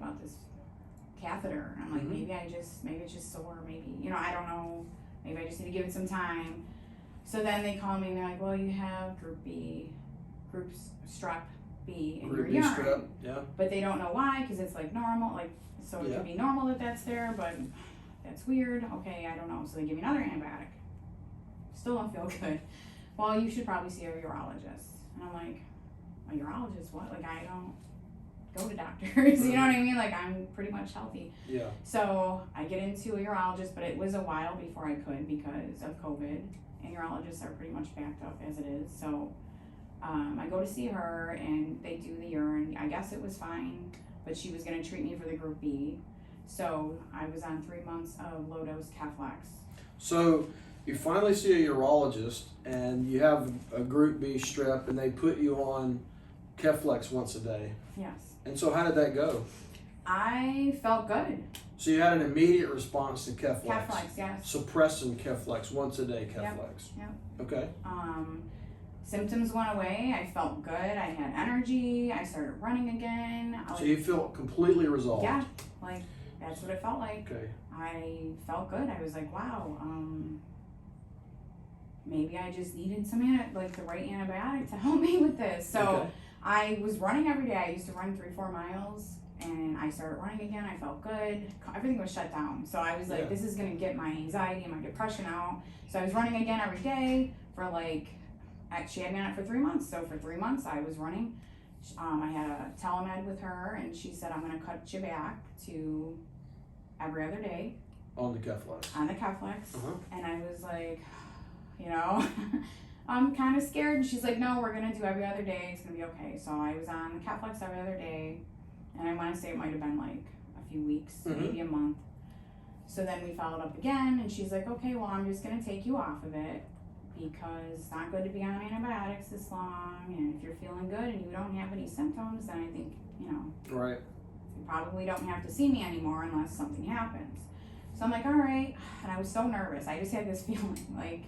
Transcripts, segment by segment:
about this catheter. And I'm like, maybe it's just sore, maybe, you know, I don't know, maybe I just need to give it some time. So then they call me and they're like, well, you have group strep B in your urine. Strep, yeah. But they don't know why, because it's like normal, like, so it can be normal that that's there, but that's weird. Okay, I don't know. So they give me another antibiotic. Still don't feel good. Well, you should probably see a urologist. And I'm like, a urologist? What? Like, I don't go to doctors. You know what I mean? Like, I'm pretty much healthy. Yeah. So I get into a urologist, but it was a while before I could because of COVID. And urologists are pretty much backed up as it is. So I go to see her, and they do the urine. I guess it was fine, but she was going to treat me for the group B. So I was on 3 months of low-dose Keflex. So you finally see a urologist, and you have a group B strep, and they put you on Keflex once a day. Yes. And so how did that go? I felt good. So you had an immediate response to Keflex. Keflex, yes. Suppressing Keflex, once a day Keflex. Yep. Okay. Symptoms went away. I felt good. I had energy. I started running again. So you feel completely resolved. Yeah, like that's what it felt like. Okay. I felt good. I was like, wow, maybe I just needed some the right antibiotic to help me with this. So I was running every day. I used to run 3-4 miles, and I started running again. I felt good. Everything was shut down. So I was like, this is gonna get my anxiety and my depression out. So I was running again every day for she had me on it for 3 months. So for 3 months I was running. I had a telemed with her, and she said, I'm going to cut you back to every other day. On the Keflex. On the Keflex. And I was like, you know, I'm kind of scared. And she's like, no, we're going to do every other day. It's going to be okay. So I was on the Keflex every other day. And I want to say it might have been like a few weeks, maybe a month. So then we followed up again, and she's like, okay, well, I'm just going to take you off of it, because it's not good to be on antibiotics this long, and if you're feeling good and you don't have any symptoms, then I think, you know, you probably don't have to see me anymore unless something happens. So I'm like, all right, and I was so nervous. I just had this feeling like,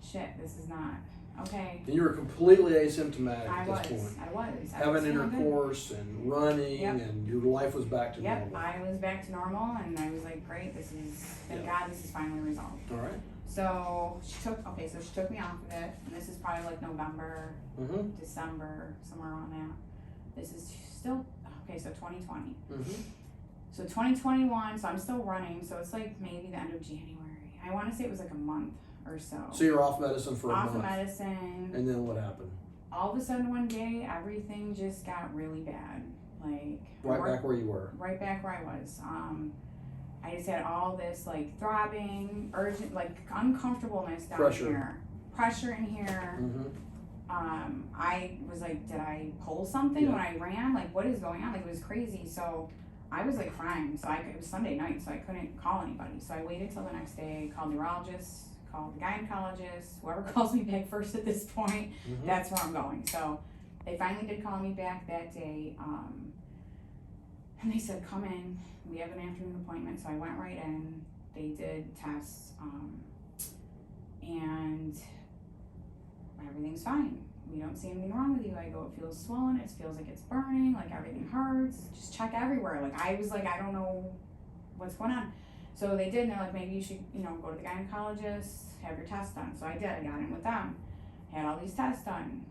shit, this is not okay. And you were completely asymptomatic at this point. I was. Having intercourse and running, and your life was back to normal. I was back to normal, and I was like, great, thank God this is finally resolved. All right. So she took me off of it, and this is probably like November, December, somewhere around that. This is still, so 2020. So 2021, so I'm still running, so it's like maybe the end of January. I want to say it was like a month or so. So you're off medicine for a month. Off of medicine. And then what happened? All of a sudden one day, everything just got really bad. Like back where you were. Right back where I was. I just had all this like throbbing, urgent, like uncomfortableness down here. Pressure in here. I was like, did I pull something when I ran? Like, what is going on? Like, it was crazy. So I was like crying. So it was Sunday night, so I couldn't call anybody. So I waited till the next day, called the urologist, called the gynecologist, whoever calls me back first at this point, that's where I'm going. So they finally did call me back that day. And they said, come in, we have an afternoon appointment. So I went right in, they did tests, and everything's fine. We don't see anything wrong with you. I go, it feels swollen, it feels like it's burning, like everything hurts, just check everywhere. Like I was like, I don't know what's going on. So they did, and they're like, maybe you should, go to the gynecologist, have your tests done. So I did, I got in with them, had all these tests done.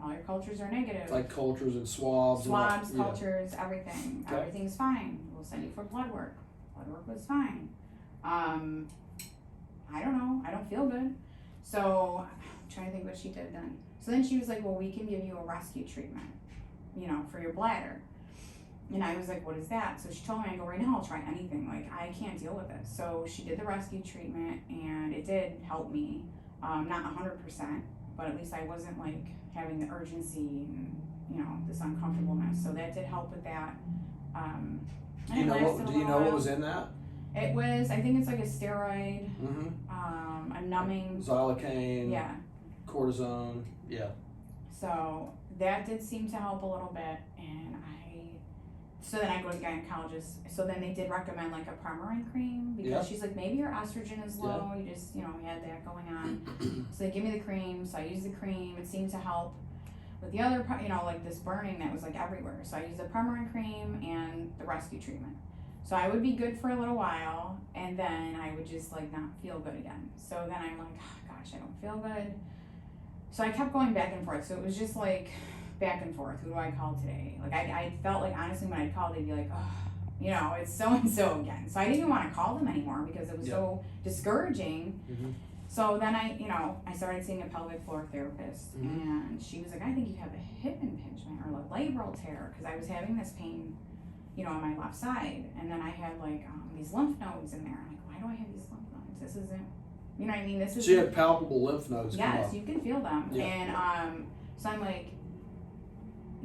All your cultures are negative. Like cultures and swabs. Swabs, cultures, everything. Okay. Everything's fine. We'll send you for blood work. Blood work was fine. I don't know. I don't feel good. So I'm trying to think what she did then. So then she was like, well, we can give you a rescue treatment, for your bladder. And I was like, what is that? So she told me, I go, right now I'll try anything. Like, I can't deal with this. So she did the rescue treatment, and it did help me. Not 100%, but at least I wasn't like having the urgency and this uncomfortableness. So that did help with that. Do you know what was in that? It was, I think it's like a steroid, a numbing. Xylocaine. Yeah. Cortisone. Yeah. So that did seem to help a little bit, and so then I go to the gynecologist. So then they did recommend like a Premarin cream, because she's like, maybe your estrogen is low. You just, had that going on. So they give me the cream. So I use the cream. It seemed to help. With the other, like this burning that was like everywhere. So I used the Premarin cream and the rescue treatment. So I would be good for a little while, and then I would just like not feel good again. So then I'm like, oh, gosh, I don't feel good. So I kept going back and forth. So it was just like back and forth. Who do I call today? Like I felt like honestly when I'd call, they'd be like, oh, it's so and so again. So I didn't even want to call them anymore because it was so discouraging. Mm-hmm. So then I started seeing a pelvic floor therapist, and she was like, I think you have a hip impingement or a labral tear, because I was having this pain, on my left side, and then I had like these lymph nodes in there. I'm like, why do I have these lymph nodes? This isn't, you know what I mean? This is. So you had palpable lymph nodes. Yes, you can feel them, and so I'm like,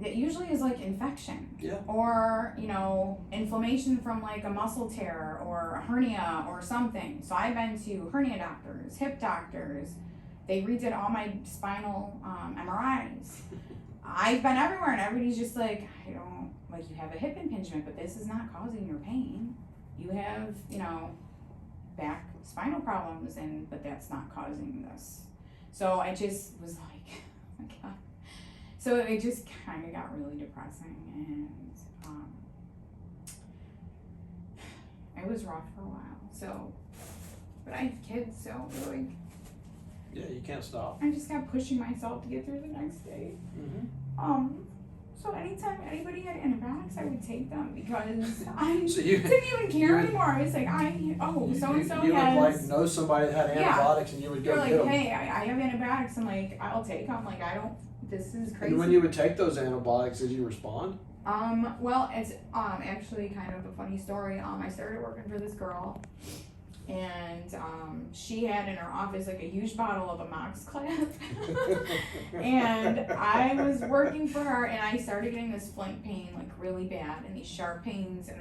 it usually is like infection, or inflammation from like a muscle tear or a hernia or something. So I've been to hernia doctors, hip doctors. They redid all my spinal MRIs. I've been everywhere, and everybody's just like, you have a hip impingement, but this is not causing your pain. You have back spinal problems, but that's not causing this. So I just was like, oh my God. So it just kind of got really depressing, and it was rough for a while. So, but I have kids, so like, you can't stop. I just kept pushing myself to get through the next day. So anytime anybody had antibiotics, I would take them because I didn't even care anymore. I was like, so and so has. You would like know somebody that had antibiotics, and you would go You're like, get them. hey, I have antibiotics. I'm like, I'll take them. Like, this is crazy. And when you would take those antibiotics, did you respond? Well, it's actually kind of a funny story. I started working for this girl, and she had in her office like a huge bottle of Amoxicillin, and I was working for her, and I started getting this flank pain like really bad, and these sharp pains, and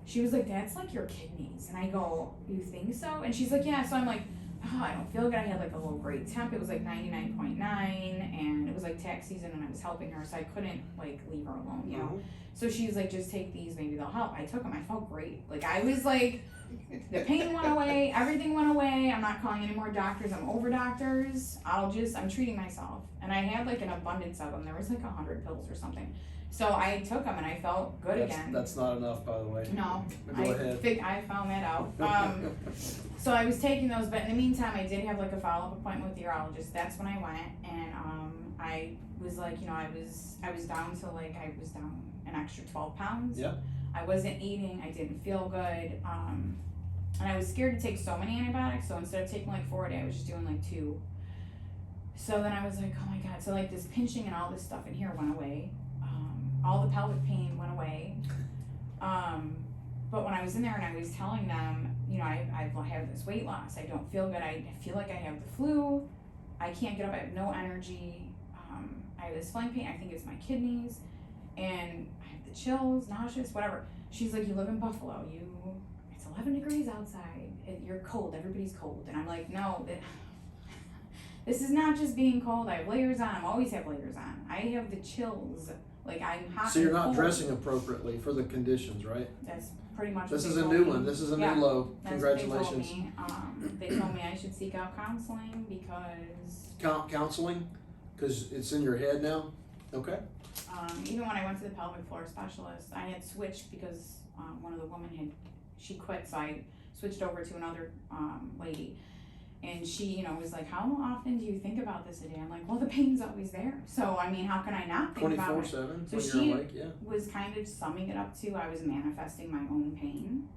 she was like, that's like your kidneys. And I go, you think so? And she's like, yeah. So I'm like, oh, I don't feel good. I had like a low grade temp. It was like 99.9, and it was like tax season, and I was helping her, so I couldn't like leave her alone, So she's like, just take these, maybe they'll help. I took them. I felt great. Like, I was like, the pain went away, everything went away. I'm not calling any more doctors. I'm over doctors. I'm treating myself. And I had like an abundance of them. There was like 100 pills or something. So I took them, and I felt good again. That's not enough, by the way. No, Go ahead. I found that out. So I was taking those, but in the meantime, I did have like a follow-up appointment with the urologist. That's when I went, and I was like, I was down to like, I was down an extra 12 pounds. Yeah. I wasn't eating. I didn't feel good. And I was scared to take so many antibiotics. So instead of taking like 4 a day, I was just doing like 2. So then I was like, oh my God. So like this pinching and all this stuff in here went away. All the pelvic pain went away. But when I was in there and I was telling them, I have this weight loss. I don't feel good. I feel like I have the flu. I can't get up. I have no energy. I have this flank pain. I think it's my kidneys. And I have the chills, nauseous, whatever. She's like, you live in Buffalo. It's 11 degrees outside. You're cold. Everybody's cold. And I'm like, no, this is not just being cold. I have layers on. I always have layers on. I have the chills. Like, I'm hot. So you're not cold. dressing approprially for the conditions, right? That's pretty much. This is a new one. This is a new low. Congratulations. They told me I should seek out counseling because. Counseling, because it's in your head now. Okay. Even when I went to the pelvic floor specialist, I had switched because one of the women she quit, so I switched over to another lady. And she, was like, how often do you think about this a day? I'm like, well, the pain's always there. So, I mean, how can I not think about it? 24/7 So when she you're awake, was kind of summing it up to, I was manifesting my own pain.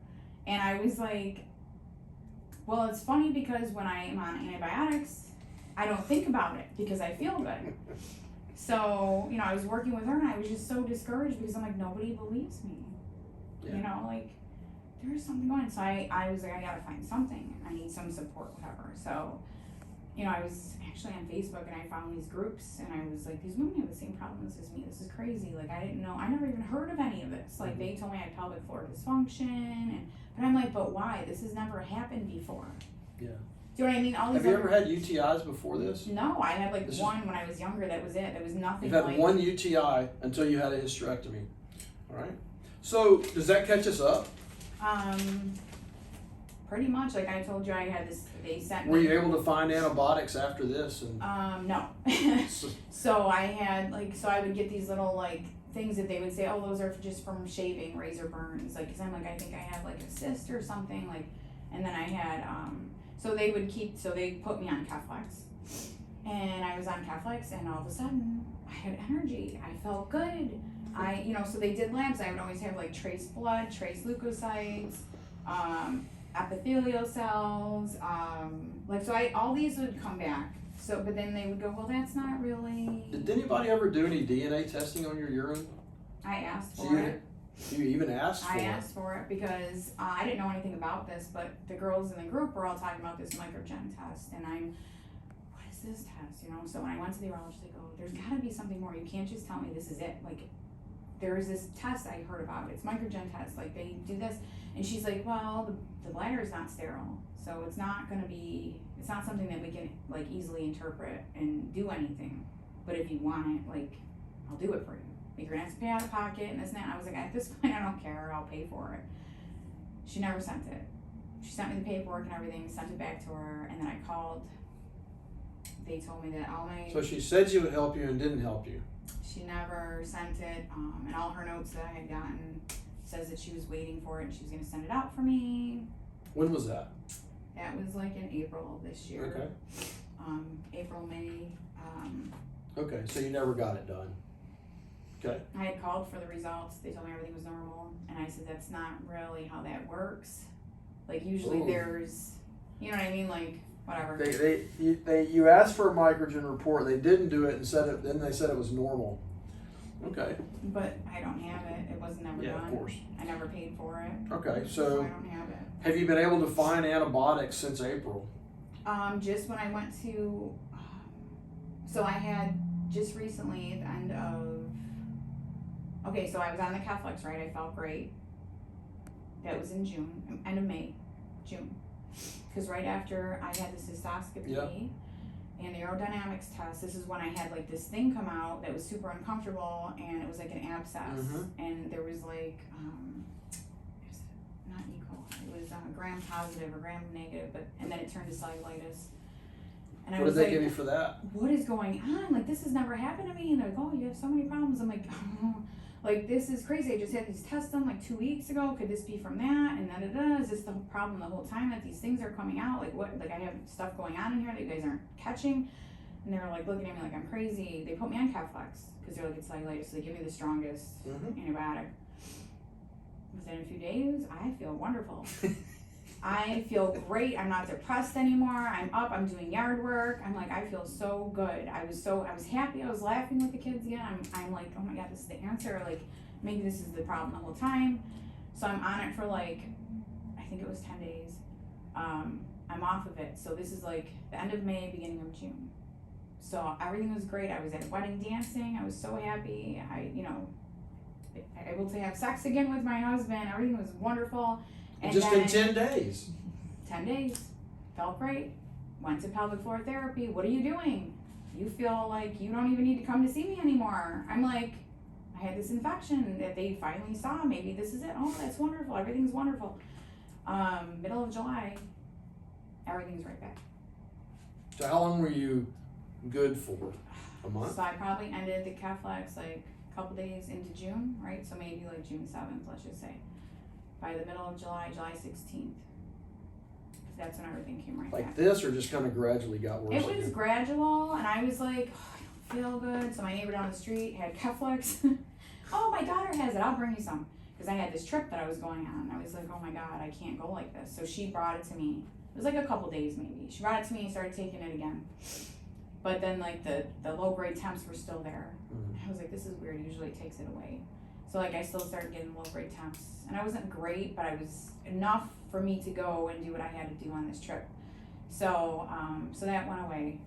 And I was like, well, it's funny because when I am on antibiotics, I don't think about it because I feel good. So, I was working with her, and I was just so discouraged because I'm like, nobody believes me. Yeah. There's something going on. So I was like, I gotta find something. I need some support, whatever. So, I was actually on Facebook, and I found these groups, and I was like, these women have the same problems as me. This is crazy. Like, I didn't know. I never even heard of any of this. Like, they told me I had pelvic floor dysfunction, but I'm like, but why? This has never happened before. Yeah. Do you know what I mean? Have you ever had UTIs before this? No, I had like one when I was younger. That was it. There was nothing. You've had one UTI until you had a hysterectomy. All right. So does that catch us up? pretty much, like I told you, I had this, they sent me. Were you able to find antibiotics after this? And No. So I had, like, so I would get these little, like, things that they would say, oh, those are just from shaving, razor burns, like, cause I'm like, I think I had, like, a cyst or something, like, and then I had, so they put me on Keflex, and I was on Keflex, and all of a sudden, I had energy, I felt good, so they did labs, I would always have, like, trace blood, trace leukocytes, epithelial cells, all these would come back. So, but then they would go, well, that's not really. Did anybody ever do any DNA testing on your urine? I asked for it. You even asked for it? I asked for it because I didn't know anything about this, but the girls in the group were all talking about this microgen test, and what is this test, So when I went to the urologist, they go, there's gotta be something more. You can't just tell me this is it. Like, there is this test I heard about. It's microgen test. Like, they do this. And she's like, well, the bladder is not sterile. So it's not something that we can, like, easily interpret and do anything. But if you want it, like, I'll do it for you. Like, you're gonna have to pay out of pocket and this and that. And I was like, at this point, I don't care. I'll pay for it. She never sent it. She sent me the paperwork and everything, sent it back to her, and then I called. They told me that all my... So she said she would help you and didn't help you. She never sent it, and all her notes that I had gotten says that she was waiting for it and she was going to send it out for me. When was that? That was like in April of this year. Okay. April, May. Okay, so you never got it done. Okay. I had called for the results. They told me everything was normal, and I said that's not really how that works. Like, usually there's, you know what I mean, like, whatever. You asked for a microgen report. They didn't do it, and then they said it was normal. Okay. But I don't have it. It was never done. Yeah, of course. I never paid for it. Okay, so I don't have it. Have you been able to find antibiotics since April? Just when I went to, so I had just recently at the end of, okay, so I was on the Keflex, right? I felt great. That was in June, end of May, June. Because right after I had the cystoscopy and the aerodynamics test, this is when I had, like, this thing come out that was super uncomfortable, and it was like an abscess, and there was, like, not E. coli, it was gram positive or gram negative, and then it turned to cellulitis. And what did they give you for that? What is going on? Like, this has never happened to me. And they're like, oh, you have so many problems. I'm like, oh, like, this is crazy. I just had these tests done like 2 weeks ago. Could this be from that? And da-da-da. Is this the problem the whole time that these things are coming out? Like, what? Like, I have stuff going on in here that you guys aren't catching. And they were like looking at me like I'm crazy. They put me on Keflex because they're like, it's cellulitis. So they give me the strongest antibiotic. Within a few days, I feel wonderful. I feel great. I'm not depressed anymore. I'm up. I'm doing yard work. I'm like, I feel so good. I was happy. I was laughing with the kids again. I'm like, oh my God, this is the answer. Like, maybe this is the problem the whole time. So I'm on it for like, I think it was 10 days. I'm off of it. So this is like the end of May, beginning of June. So everything was great. I was at wedding dancing. I was so happy. Able to have sex again with my husband. Everything was wonderful. And just in 10 days. 10 days. Felt great. Went to pelvic floor therapy. What are you doing? You feel like you don't even need to come to see me anymore. I'm like, I had this infection that they finally saw. Maybe this is it. Oh, that's wonderful. Everything's wonderful. Middle of July, everything's right back. So how long were you good for? A month? So I probably ended the Keflex like a couple days into June, right? So maybe like June 7th, let's just say. By the middle of July, July 16th. That's when everything came right like back. This, or just kind of gradually got worse? It was again? Gradual, and I was like, oh, I don't feel good. So my neighbor down the street had Keflex. Oh, my daughter has it. I'll bring you some. Because I had this trip that I was going on. I was like, oh my God, I can't go like this. So she brought it to me. It was like a couple days maybe. She brought it to me and started taking it again. But then like the low grade temps were still there. I was like, this is weird. Usually it takes it away. So like I still started getting low grade temps, and I wasn't great, but I was enough for me to go and do what I had to do on this trip. So so that went away.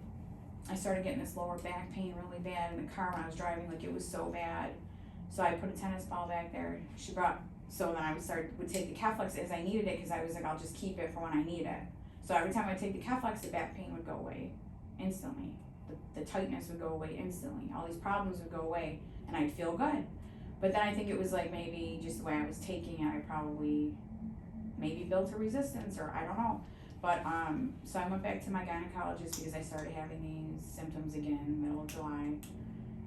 I started getting this lower back pain really bad in the car when I was driving, like it was so bad. So I put a tennis ball back there. So then I would take the Keflex as I needed it, because I was like, I'll just keep it for when I need it. So every time I take the Keflex, the back pain would go away instantly. The tightness would go away instantly. All these problems would go away, and I'd feel good. But then I think it was like maybe just the way I was taking it, I probably maybe built a resistance, or I don't know. But, so I went back to my gynecologist because I started having these symptoms again, middle of July.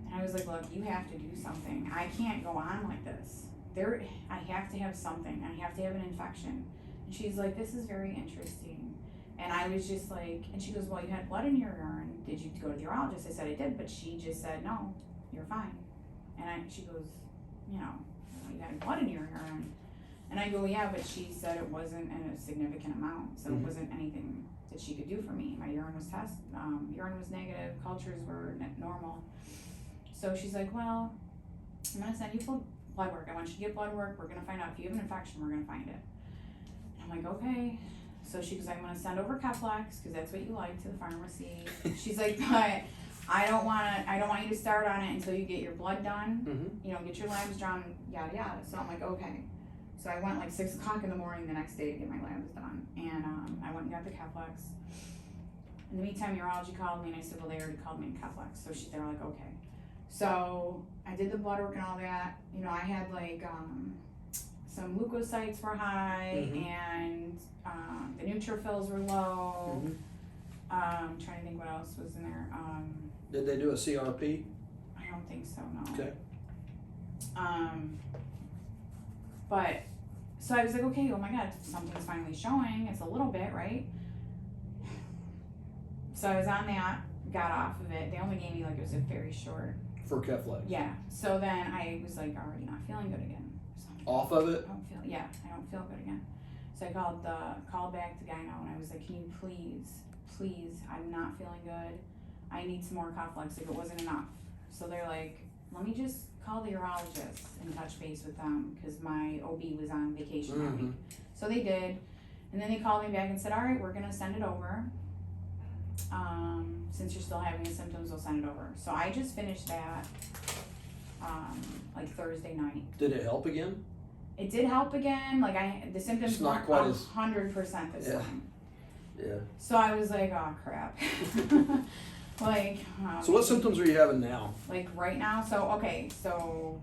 And I was like, look, you have to do something. I can't go on like this. I have to have something. I have to have an infection. And she's like, this is very interesting. And I was just like, and she goes, well, you had blood in your urine. Did you go to the urologist? I said I did, but she just said, no, you're fine. And she goes, you had blood in your urine. And I go, yeah, but she said it wasn't in a significant amount, so it wasn't anything that she could do for me. My urine was urine was negative, cultures were normal. So she's like, well, I'm gonna send you for blood work. I want you to get blood work. We're gonna find out if you have an infection. We're gonna find it. And I'm like, okay. So she goes, I'm gonna send over Keflex because that's what you like to the pharmacy. She's like, but I don't want you to start on it until you get your blood done. Get your labs drawn, yada yada. So I'm like, okay. So I went like 6 o'clock in the morning the next day to get my labs done, and I went and got the Keflex. In the meantime, urology called me, and I said, well, they already called me in Keflex. So they're like, okay. So I did the blood work and all that. I had like some leukocytes were high, and the neutrophils were low. I'm trying to think what else was in there. Did they do a CRP? I don't think so, no. Okay. But, so I was like, okay, oh my God, something's finally showing. It's a little bit, right? So I was on that, got off of it. They only gave me it was a very short. For Keflex? Yeah. So then I was already not feeling good again. So off of it? I don't feel good again. So I called back to gyno, and I was like, can you please, I'm not feeling good. I need some more Keflex if it wasn't enough. So they're like, let me just call the urologist and touch base with them because my OB was on vacation that week. So they did, and then they called me back and said, all right, we're gonna send it over. Since you're still having the symptoms, we'll send it over. So I just finished that Thursday night. Did it help again? It did help again. The symptoms weren't 100% this time. Yeah. So I was like, oh crap. So what symptoms are you having now? Right now? So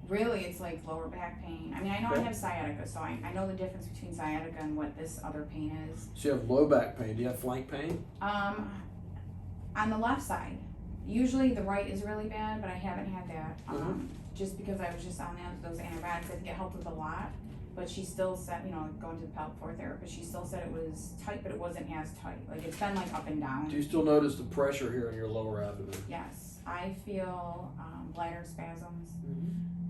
really it's lower back pain. I mean, I know I have sciatica, so I know the difference between sciatica and what this other pain is. So you have low back pain. Do you have flank pain? On the left side. Usually the right is really bad, but I haven't had that. Just because I was just on those antibiotics. I think it helped with a lot. But she still said, going to the pelvic floor therapist, she still said it was tight, but it wasn't as tight. It's been up and down. Do you still notice the pressure here in your lower abdomen? Yes. I feel bladder spasms.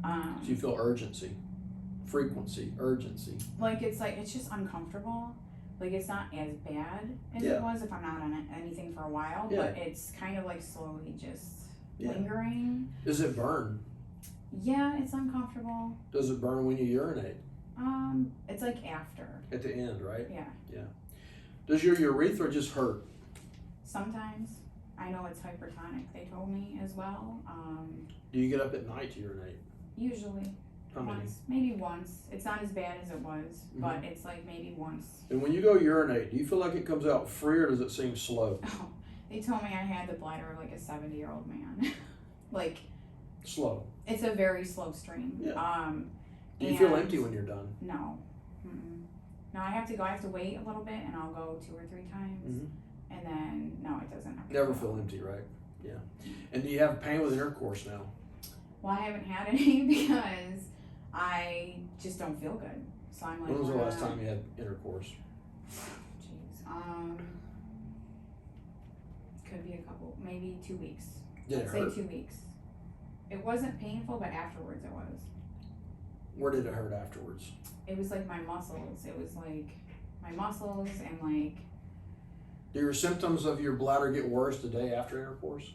So you feel urgency, frequency, urgency. It's just uncomfortable. It's not as bad as it was if I'm not on anything for a while, but it's kind of slowly just lingering. Does it burn? Yeah, it's uncomfortable. Does it burn when you urinate? It's after. At the end, right? Yeah. Yeah. Does your urethra just hurt? Sometimes. I know it's hypertonic, they told me as well. Do you get up at night to urinate? Usually. How many? Maybe once. It's not as bad as it was, but it's maybe once. And when you go urinate, do you feel like it comes out free or does it seem slow? Oh, they told me I had the bladder of a 70-year-old man. Slow. It's a very slow stream. Yeah. Do you feel empty when you're done? No. No, I have to wait a little bit, and I'll go 2 or 3 times, and then no, it doesn't. Never feel empty, right? Yeah. And do you have pain with intercourse now? Well, I haven't had any because I just don't feel good. So I'm when was the last time you had intercourse? Jeez. Could be a couple, maybe 2 weeks. Did it hurt? Say 2 weeks. It wasn't painful, but afterwards it was. Where did it hurt afterwards? It was my muscles. It was my muscles and Do your symptoms of your bladder get worse the day after intercourse?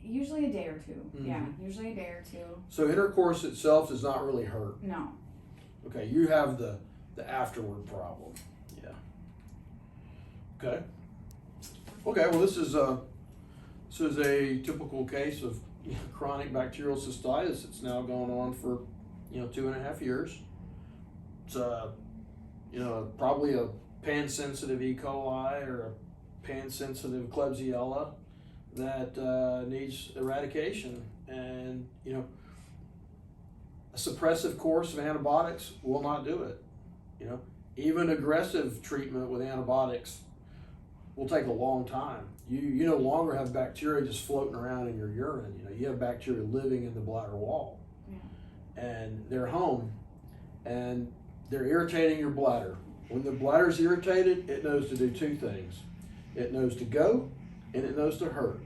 Usually a day or two. Yeah, usually a day or two. So intercourse itself does not really hurt? No. Okay, you have the afterward problem. Yeah. Okay. Okay, well this is a typical case of chronic bacterial cystitis. It's now going on for 2.5 years. It's probably a pan-sensitive E. coli or a pan-sensitive Klebsiella that needs eradication. And a suppressive course of antibiotics will not do it. You know, even aggressive treatment with antibiotics will take a long time. You no longer have bacteria just floating around in your urine. You know, you have bacteria living in the bladder wall, and they're home, and they're irritating your bladder. When the bladder's irritated, it knows to do two things. It knows to go, and it knows to hurt.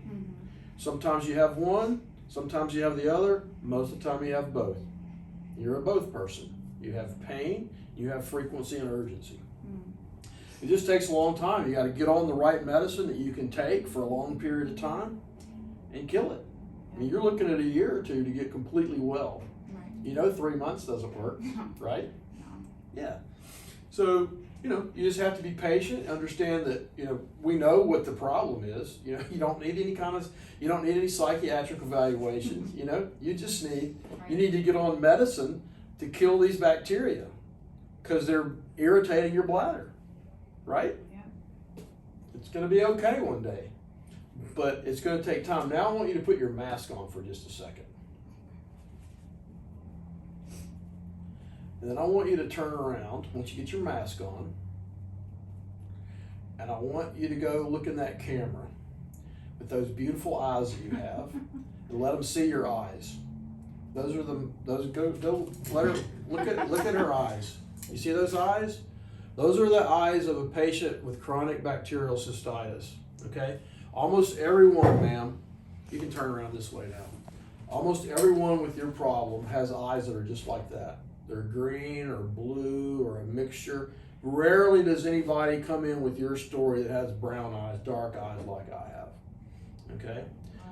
Sometimes you have one, sometimes you have the other, most of the time you have both. You're a both person. You have pain, you have frequency and urgency. It just takes a long time. You got to get on the right medicine that you can take for a long period of time and kill it. I mean, you're looking at a year or two to get completely well. Right. You know, 3 months doesn't work, right? No. Yeah. So, you know, you just have to be patient, understand that, you know, we know what the problem is. You know, you don't need any psychiatric evaluations, you know, you just need, you need to get on medicine to kill these bacteria because they're irritating your bladder, right? Yeah. It's going to be okay one day, but it's going to take time. Now I want you to put your mask on for just a second. And then I want you to turn around once you get your mask on. And I want you to go look in that camera with those beautiful eyes that you have and let them see your eyes. Go let her look at her eyes. You see those eyes? Those are the eyes of a patient with chronic bacterial cystitis. Okay? Almost everyone, ma'am, you can turn around this way now. Almost everyone with your problem has eyes that are just like that. They're green or blue or a mixture. Rarely does anybody come in with your story that has brown eyes, dark eyes like I have. Okay?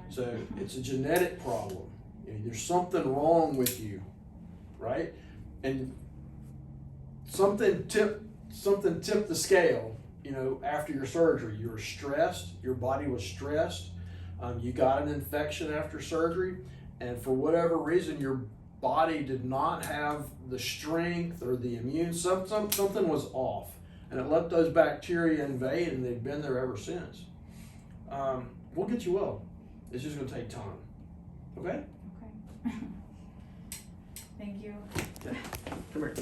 So it's a genetic problem. You know, there's something wrong with you, right? And something tipped the scale, you know, after your surgery. You were stressed, your body was stressed, you got an infection after surgery, and for whatever reason, your body did not have the strength or the immune, something was off, and it let those bacteria invade, and they've been there ever since. We'll get you well. It's just gonna take time. Okay? Okay. Thank you. Yeah. Come here.